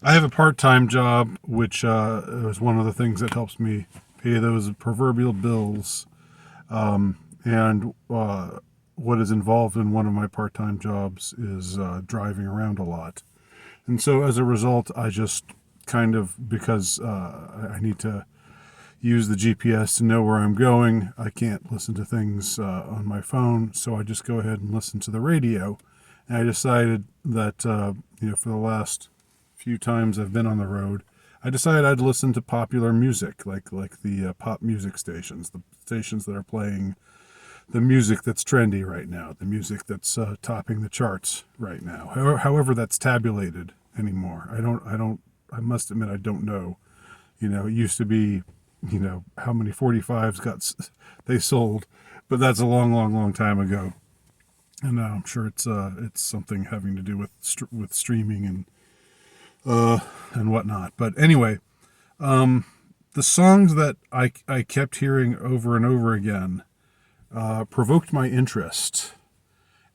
I have a part-time job, which is one of the things that helps me pay those proverbial bills. And what is involved in one of my part-time jobs is driving around a lot. And so as a result, I just kind of, because I need to use the GPS to know where I'm going, I can't listen to things on my phone, so I just go ahead and listen to the radio. And I decided that, for the last few times I've been on the road, I decided I'd listen to popular music, like the pop music stations, the stations that are playing the music that's trendy right now, the music that's topping the charts right now. However, that's tabulated anymore. I must admit, I don't know. It used to be, how many 45s they sold, but that's a long, long, long time ago. And I'm sure it's something having to do with streaming and whatnot. But anyway, the songs that I kept hearing over and over again provoked my interest,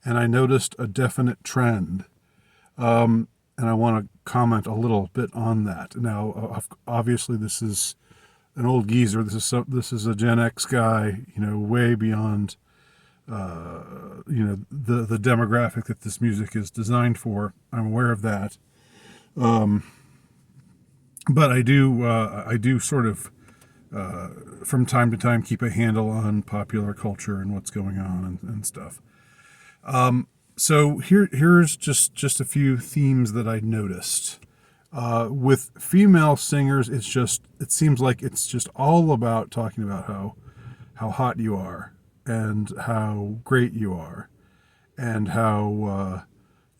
and I noticed a definite trend. And I want to comment a little bit on that. Now, obviously, this is an old geezer. This is a Gen X guy, way beyond, the demographic that this music is designed for. I'm aware of that. But I do sort of, from time to time, keep a handle on popular culture and what's going on and stuff. So here's just a few themes that I noticed. With female singers, it seems like it's just all about talking about how hot you are and how great you are and how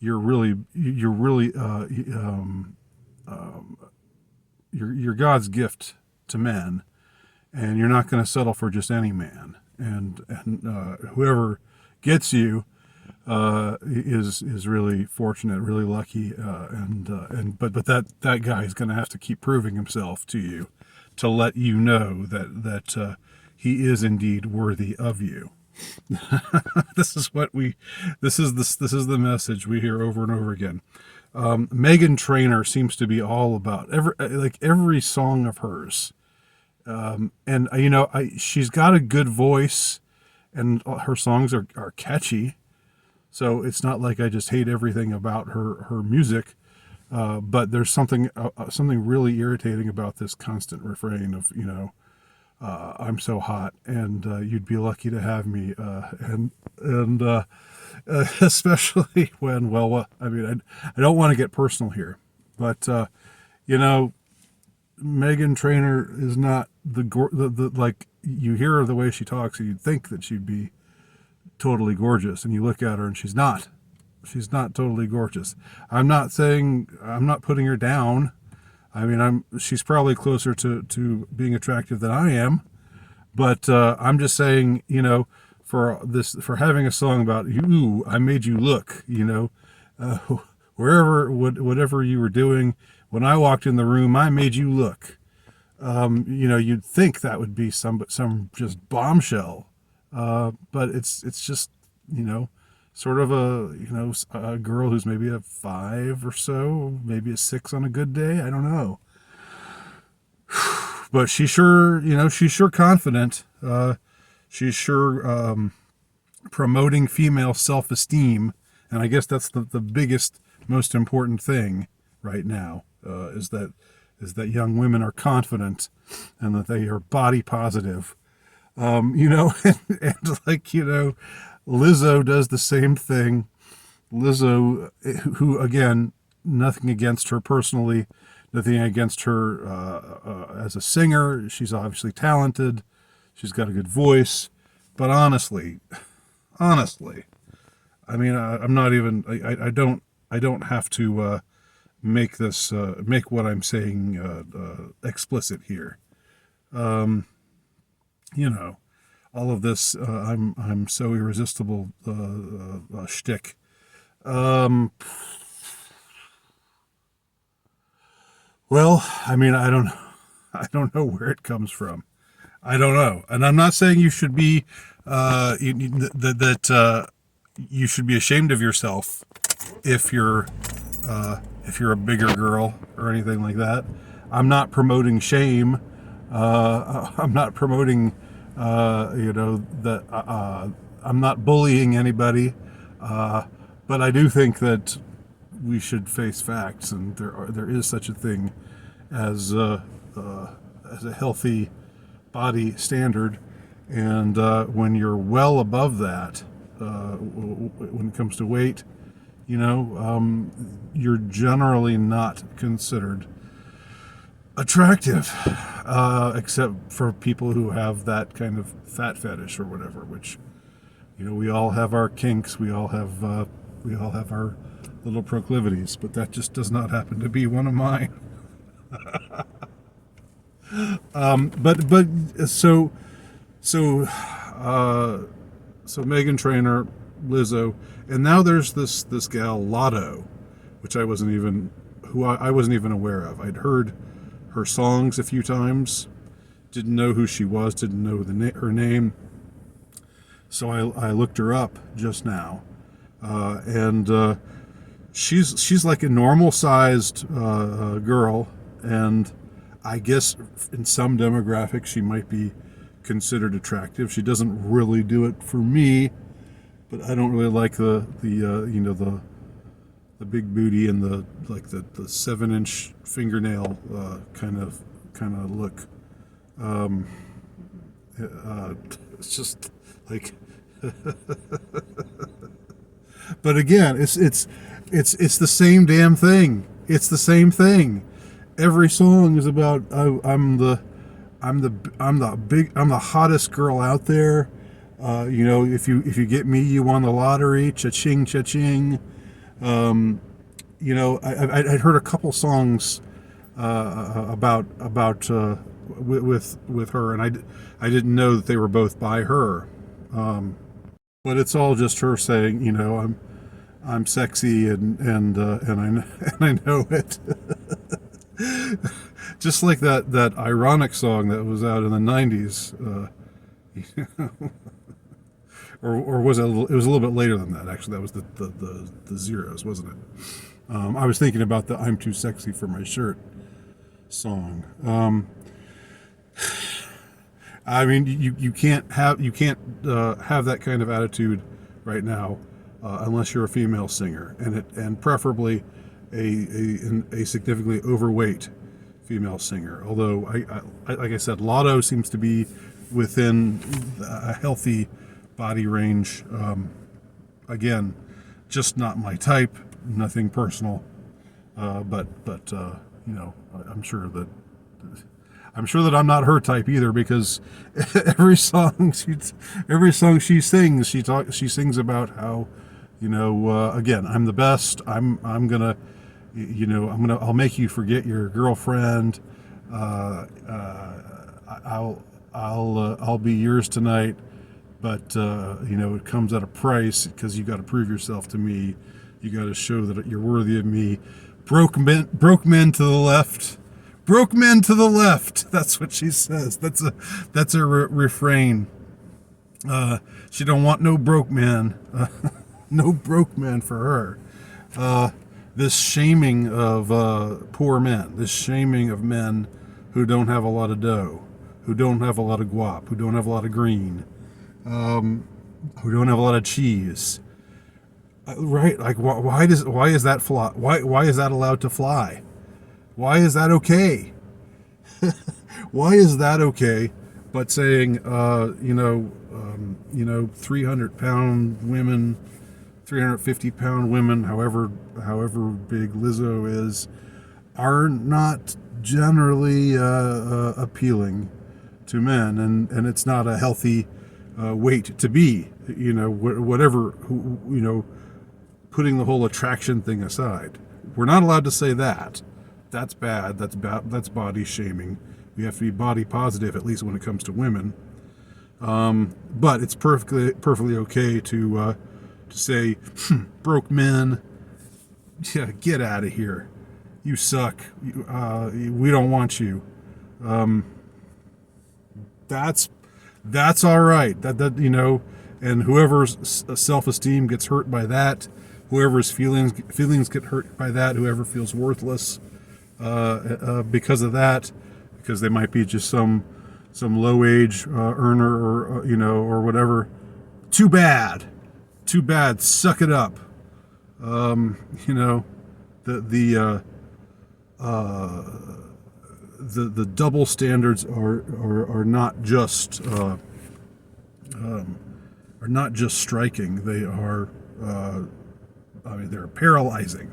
you're God's gift to men, and you're not going to settle for just any man. And whoever gets you is really fortunate, really lucky, but that guy is going to have to keep proving himself to you to let you know that he is indeed worthy of you. This is the message we hear over and over again. Meghan Trainor seems to be all about every song of hers, and she's got a good voice, and her songs are catchy. So it's not like I just hate everything about her music, but there's something really irritating about this constant refrain of I'm so hot and you'd be lucky to have me, and especially when I don't want to get personal here, but Meghan Trainor is not the like, you hear her the way she talks and you'd think that she'd be totally gorgeous, and you look at her and she's not totally gorgeous. I'm not putting her down. She's probably closer to being attractive than I am, but I'm just saying, for having a song about you, I made you look, whatever you were doing when I walked in the room, I made you look. You'd think that would be some just bombshell. But it's just, sort of a girl who's maybe a 5 or so, maybe a 6 on a good day. I don't know. But she's sure confident. She's sure promoting female self-esteem. And I guess that's the biggest, most important thing right now, is that young women are confident and that they are body positive. And Lizzo does the same thing. Lizzo, who, again, nothing against her personally, nothing against her as a singer. She's obviously talented. She's got a good voice. But honestly, I'm not even, I don't have to make what I'm saying explicit here. All of this, I'm so irresistible shtick. Well, I don't know where it comes from. I don't know, and I'm not saying you should be you should be ashamed of yourself if you're if you're a bigger girl or anything like that. I'm not promoting shame. I'm not promoting, that I'm not bullying anybody. But I do think that we should face facts, and there is such a thing as a healthy body standard, and when you're well above that, when it comes to weight, you're generally not considered attractive, except for people who have that kind of fat fetish or whatever. Which, we all have our kinks, we all have our little proclivities, but that just does not happen to be one of mine. So Meghan Trainor, Lizzo, and now there's this gal Lotto, which I wasn't even aware of. I'd heard her songs a few times, didn't know who she was, didn't know her name. So I looked her up just now, and she's like a normal sized girl, and I guess in some demographics she might be considered attractive. She doesn't really do it for me, but I don't really like the big booty and the 7-inch fingernail kind of look. It's just like, but again, it's the same damn thing. It's the same thing. Every song is about I'm the hottest girl out there. If you get me, you won the lottery. Cha-ching, cha-ching. I'd heard a couple songs about with her, and I didn't know that they were both by her. But it's all just her saying, I'm sexy and I know it. Just like that ironic song that was out in the 90s, or was it? It was a little bit later than that. Actually, that was the Zeros, wasn't it? I was thinking about the "I'm Too Sexy for My Shirt" song. I mean, you can't have that kind of attitude right now unless you're a female singer, and preferably a significantly overweight female singer. Although I like I said, Lotto seems to be within a healthy body range. Again, just not my type. Nothing personal, but I'm sure that I'm not her type either, because every song she sings, she sings about how, again, I'm the best. I'll make you forget your girlfriend. I'll be yours tonight, but it comes at a price, because you got to prove yourself to me. You got to show that you're worthy of me. Broke men to the left. Broke men to the left. That's what she says. That's a refrain. She don't want no broke man. No broke man for her. This shaming of poor men. This shaming of men who don't have a lot of dough, who don't have a lot of guap, who don't have a lot of green, who don't have a lot of cheese. Right? Like, why is that fly? Why is that allowed to fly? Why is that okay? Why is that okay? But saying, 300-pound women, 350-pound women, however big Lizzo is, are not generally appealing to men, and it's not a healthy weight to be. Whatever. Putting the whole attraction thing aside, we're not allowed to say that. That's bad. That's body shaming. We have to be body positive, at least when it comes to women. But it's perfectly okay to say, broke men, yeah, get out of here. You suck. We don't want you. That's all right. And whoever's self-esteem gets hurt by that, whoever's feelings get hurt by that, whoever feels worthless because of that, because they might be just some low wage earner or or whatever. Too bad, suck it up. You know, the double standards are not just striking. They are they're paralyzing.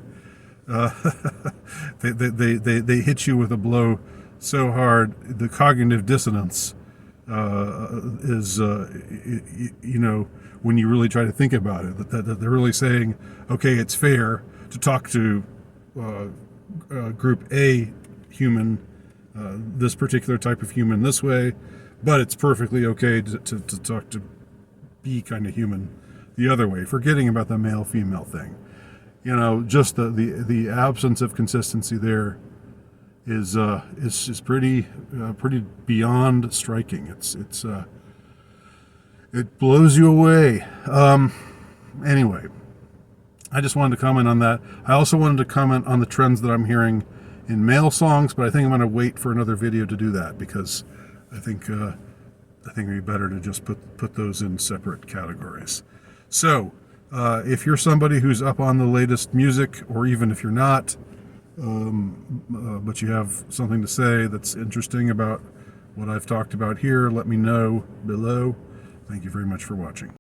They hit you with a blow so hard. The cognitive dissonance is when you really try to think about it, that they're really saying, okay, it's fair to talk to group A human, this particular type of human this way, but it's perfectly okay to talk to B kind of human the other way, forgetting about the male-female thing. Just the absence of consistency there is pretty beyond striking. It blows you away. Anyway, I just wanted to comment on that. I also wanted to comment on the trends that I'm hearing in male songs, but I think I'm going to wait for another video to do that, because I think it'd be better to just put those in separate categories. So, if you're somebody who's up on the latest music, or even if you're not, but you have something to say that's interesting about what I've talked about here, let me know below. Thank you very much for watching.